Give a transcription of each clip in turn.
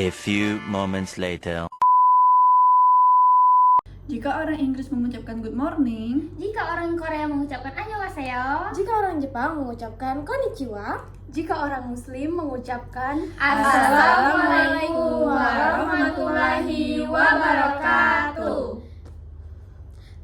A few moments later. Jika orang Inggris mengucapkan good morning, Jika orang Korea mengucapkan annyeonghaseyo, Jika orang Jepang mengucapkan konnichiwa, jika orang Muslim mengucapkan Assalamualaikum warahmatullahi wabarakatuh.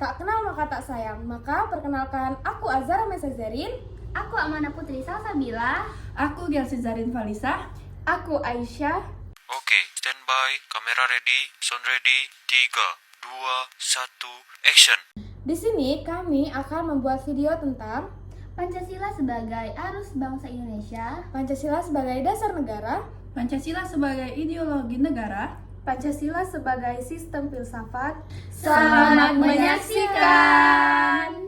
tak kenal maka tak sayang. Maka perkenalkan, aku Azhara Mesazarin. Aku Amanah Putri Salsabila. aku Gelsi Zarin Falisa. aku Aisyah. Oke, standby, kamera ready, sound ready, 3, 2, 1, action. Di sini kami akan membuat video tentang Pancasila sebagai arus bangsa Indonesia. Pancasila sebagai dasar negara, Pancasila sebagai ideologi negara. Pancasila sebagai sistem filsafat. Selamat menyaksikan.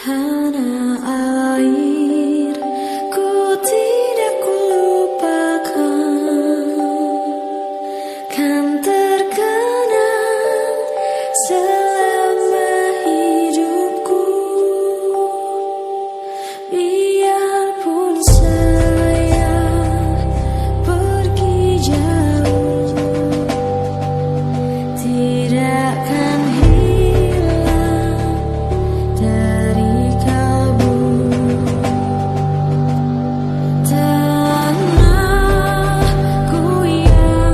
Tanah air, ku tidak kulupakan, kan terkenang selama hidupku. Biarpun saya pergi jauh, tidak akan hilang dari kalbu. Tanahku yang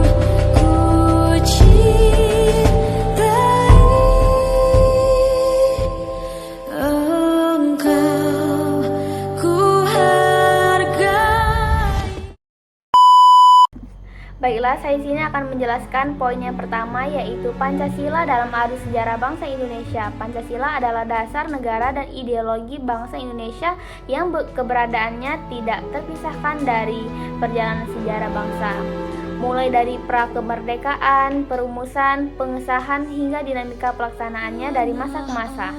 ku cintai, engkau ku hargai. Baiklah, saya di sini akan menjelaskan poin yang pertama, yaitu Pancasila dalam arus sejarah bangsa Indonesia. Pancasila adalah dasar negara dan ideologi bangsa Indonesia yang keberadaannya tidak terpisahkan dari perjalanan sejarah bangsa. Mulai dari pra-kemerdekaan, perumusan, pengesahan, hingga dinamika pelaksanaannya dari masa ke masa.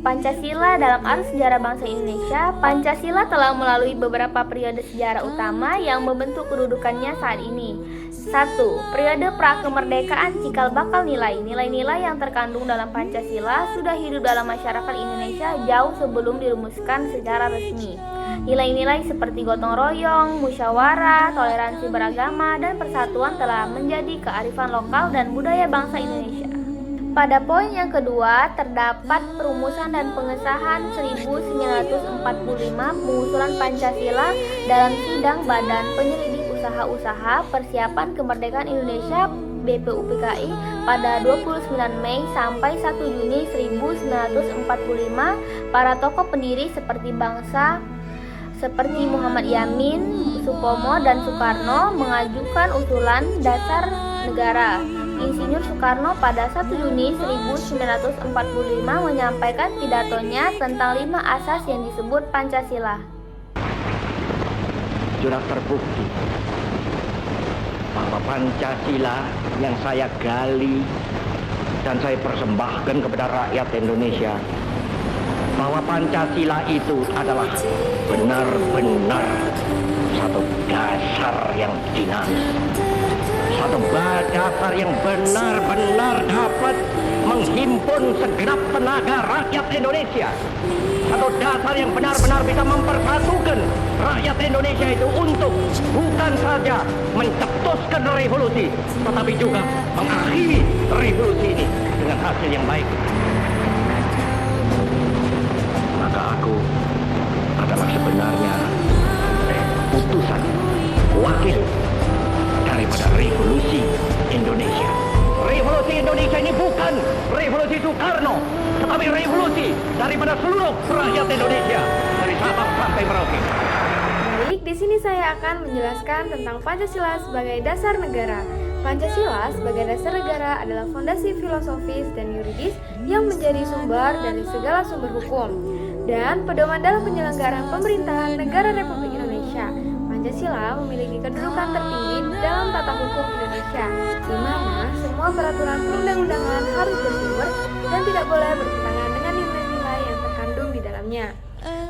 Pancasila dalam arus sejarah bangsa Indonesia. Pancasila telah melalui beberapa periode sejarah utama yang membentuk kedudukannya saat ini. 1. Periode pra-kemerdekaan cikal bakal nilai. Nilai-nilai yang terkandung dalam Pancasila sudah hidup dalam masyarakat Indonesia jauh sebelum dirumuskan secara resmi. Nilai-nilai seperti gotong royong, musyawarah, toleransi beragama, dan persatuan telah menjadi kearifan lokal dan budaya bangsa Indonesia. Pada poin yang kedua, terdapat perumusan dan pengesahan 1945 pengusulan Pancasila dalam sidang Badan Penyelidik Usaha-Usaha Persiapan Kemerdekaan Indonesia BPUPKI pada 29 Mei sampai 1 Juni 1945. Para tokoh pendiri seperti bangsa seperti Muhammad Yamin, Supomo, dan Soekarno mengajukan usulan dasar negara. Insinyur Soekarno pada 1 Juni 1945 menyampaikan pidatonya tentang 5 asas yang disebut Pancasila. Sudah terbukti bahwa Pancasila yang saya gali dan saya persembahkan kepada rakyat Indonesia, bahwa Pancasila itu adalah benar-benar satu dasar yang dinamis, satu dasar yang benar-benar dapat menghimpun segenap tenaga rakyat Indonesia, satu dasar yang benar-benar bisa mempersatukan rakyat Indonesia itu untuk bukan saja mencetuskan revolusi, tetapi juga mengakhiri revolusi ini dengan hasil yang baik. Maka aku adalah sebenarnya utusan wakil daripada revolusi Indonesia. Revolusi Indonesia ini bukan revolusi Soekarno, tetapi revolusi daripada seluruh rakyat Indonesia dari Sabang sampai Merauke. Baik, di sini saya akan menjelaskan tentang Pancasila sebagai dasar negara. Pancasila sebagai dasar negara adalah fondasi filosofis dan yuridis yang menjadi sumber dari segala sumber hukum dan pedoman dalam penyelenggaraan pemerintahan negara Republik Indonesia. Pancasila memiliki kedudukan tertinggi dalam tata hukum Indonesia, di mana semua peraturan perundang-undangan harus bersumber dan tidak boleh bertentangan dengan nilai-nilai yang terkandung di dalamnya.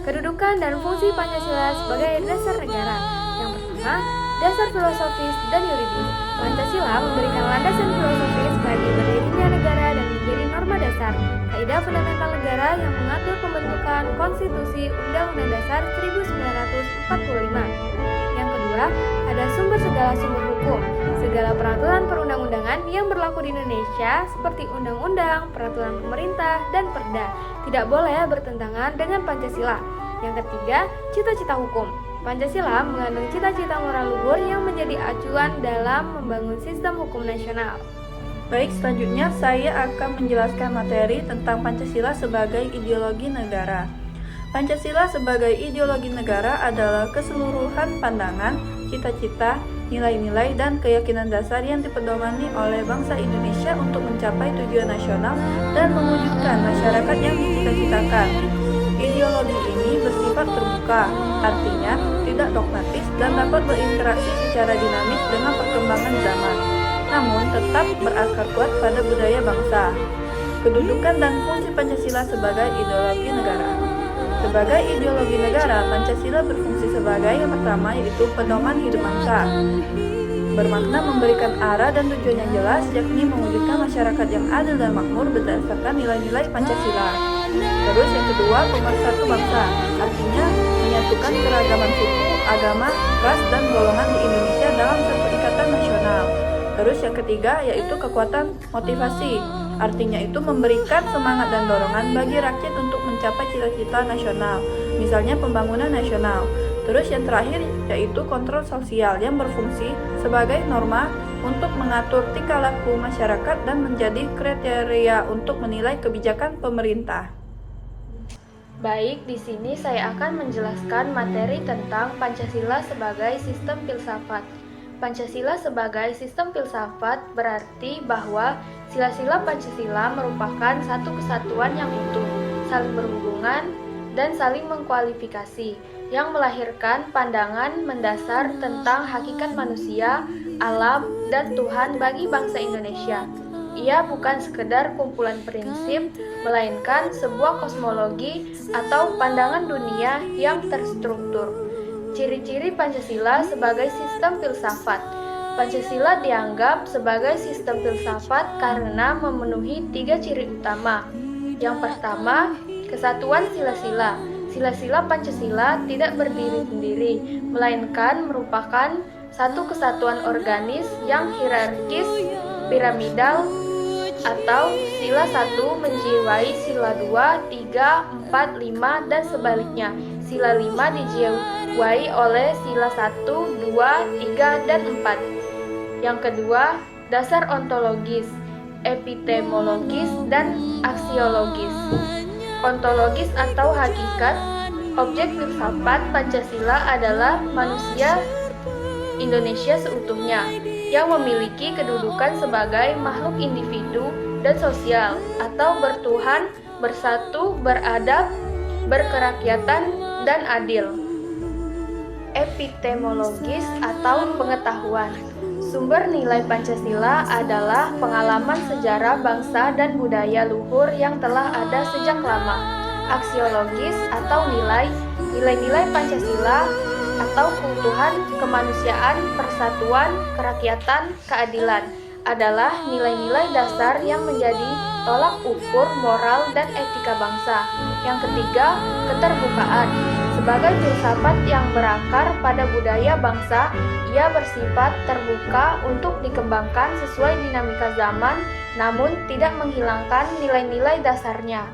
Kedudukan dan fungsi Pancasila sebagai dasar negara. Yang pertama, dasar filosofis dan yuridis. Pancasila memberikan landasan filosofis bagi berdirinya negara dan menjadi norma dasar, kaidah fundamental negara yang mengatur pembentukan konstitusi Undang-Undang Dasar 1945. Yang kedua, ada sumber segala sumber hukum. Segala peraturan perundang-undangan yang berlaku di Indonesia seperti undang-undang, peraturan pemerintah, dan perda tidak boleh bertentangan dengan Pancasila. Yang ketiga, cita-cita hukum. Pancasila mengandung cita-cita moral luhur yang menjadi acuan dalam membangun sistem hukum nasional. Baik, selanjutnya saya akan menjelaskan materi tentang Pancasila sebagai ideologi negara. Pancasila sebagai ideologi negara adalah keseluruhan pandangan, cita-cita, nilai-nilai, dan keyakinan dasar yang dipedomani oleh bangsa Indonesia untuk mencapai tujuan nasional dan mewujudkan masyarakat yang dicita-citakan. Ideologi ini bersifat terbuka, artinya tidak dogmatis dan dapat berinteraksi secara dinamis dengan perkembangan zaman, namun tetap berakar kuat pada budaya bangsa. Kedudukan dan fungsi Pancasila sebagai ideologi negara. Sebagai ideologi negara, Pancasila berfungsi sebagai yang pertama, yaitu pedoman hidup bangsa. Bermakna memberikan arah dan tujuan yang jelas, yakni mewujudkan masyarakat yang adil dan makmur berdasarkan nilai-nilai Pancasila. Terus yang kedua, pemersatu bangsa, artinya menyatukan keragaman suku, agama, ras, dan golongan di Indonesia dalam satu ikatan nasional. Terus yang ketiga, yaitu kekuatan motivasi, artinya itu memberikan semangat dan dorongan bagi rakyat untuk mencapai cita-cita nasional, misalnya pembangunan nasional. Terus yang terakhir, yaitu kontrol sosial yang berfungsi sebagai norma untuk mengatur tingkah laku masyarakat dan menjadi kriteria untuk menilai kebijakan pemerintah. Baik, di sini saya akan menjelaskan materi tentang Pancasila sebagai sistem filsafat. Pancasila sebagai sistem filsafat berarti bahwa sila-sila Pancasila merupakan satu kesatuan yang utuh, saling berhubungan, dan saling mengkualifikasi, yang melahirkan pandangan mendasar tentang hakikat manusia, alam, dan Tuhan bagi bangsa Indonesia. Ia bukan sekedar kumpulan prinsip, melainkan sebuah kosmologi atau pandangan dunia yang terstruktur. Ciri-ciri Pancasila sebagai sistem filsafat. Pancasila dianggap sebagai sistem filsafat karena memenuhi 3 ciri utama. Yang pertama, kesatuan sila-sila. Sila-sila Pancasila tidak berdiri sendiri, melainkan merupakan satu kesatuan organis yang hierarkis, piramidal, atau sila 1 menjiwai sila 2, 3, 4, 5, dan sebaliknya. Sila 5 dijiwai oleh sila 1, 2, 3, dan 4. Yang kedua, dasar ontologis, epistemologis, dan aksiologis. Ontologis atau hakikat, objek filsafat Pancasila adalah manusia Indonesia seutuhnya yang memiliki kedudukan sebagai makhluk individu dan sosial atau bertuhan, bersatu, beradab, berkerakyatan, dan adil. Epistemologis atau pengetahuan. Sumber nilai Pancasila adalah pengalaman sejarah bangsa dan budaya luhur yang telah ada sejak lama. Aksiologis atau nilai-nilai Pancasila atau keutuhan, kemanusiaan, persatuan, kerakyatan, keadilan adalah nilai-nilai dasar yang menjadi tolak ukur moral dan etika bangsa. Yang ketiga, keterbukaan. Sebagai filsafat yang berakar pada budaya bangsa, ia bersifat terbuka untuk dikembangkan sesuai dinamika zaman, namun tidak menghilangkan nilai-nilai dasarnya.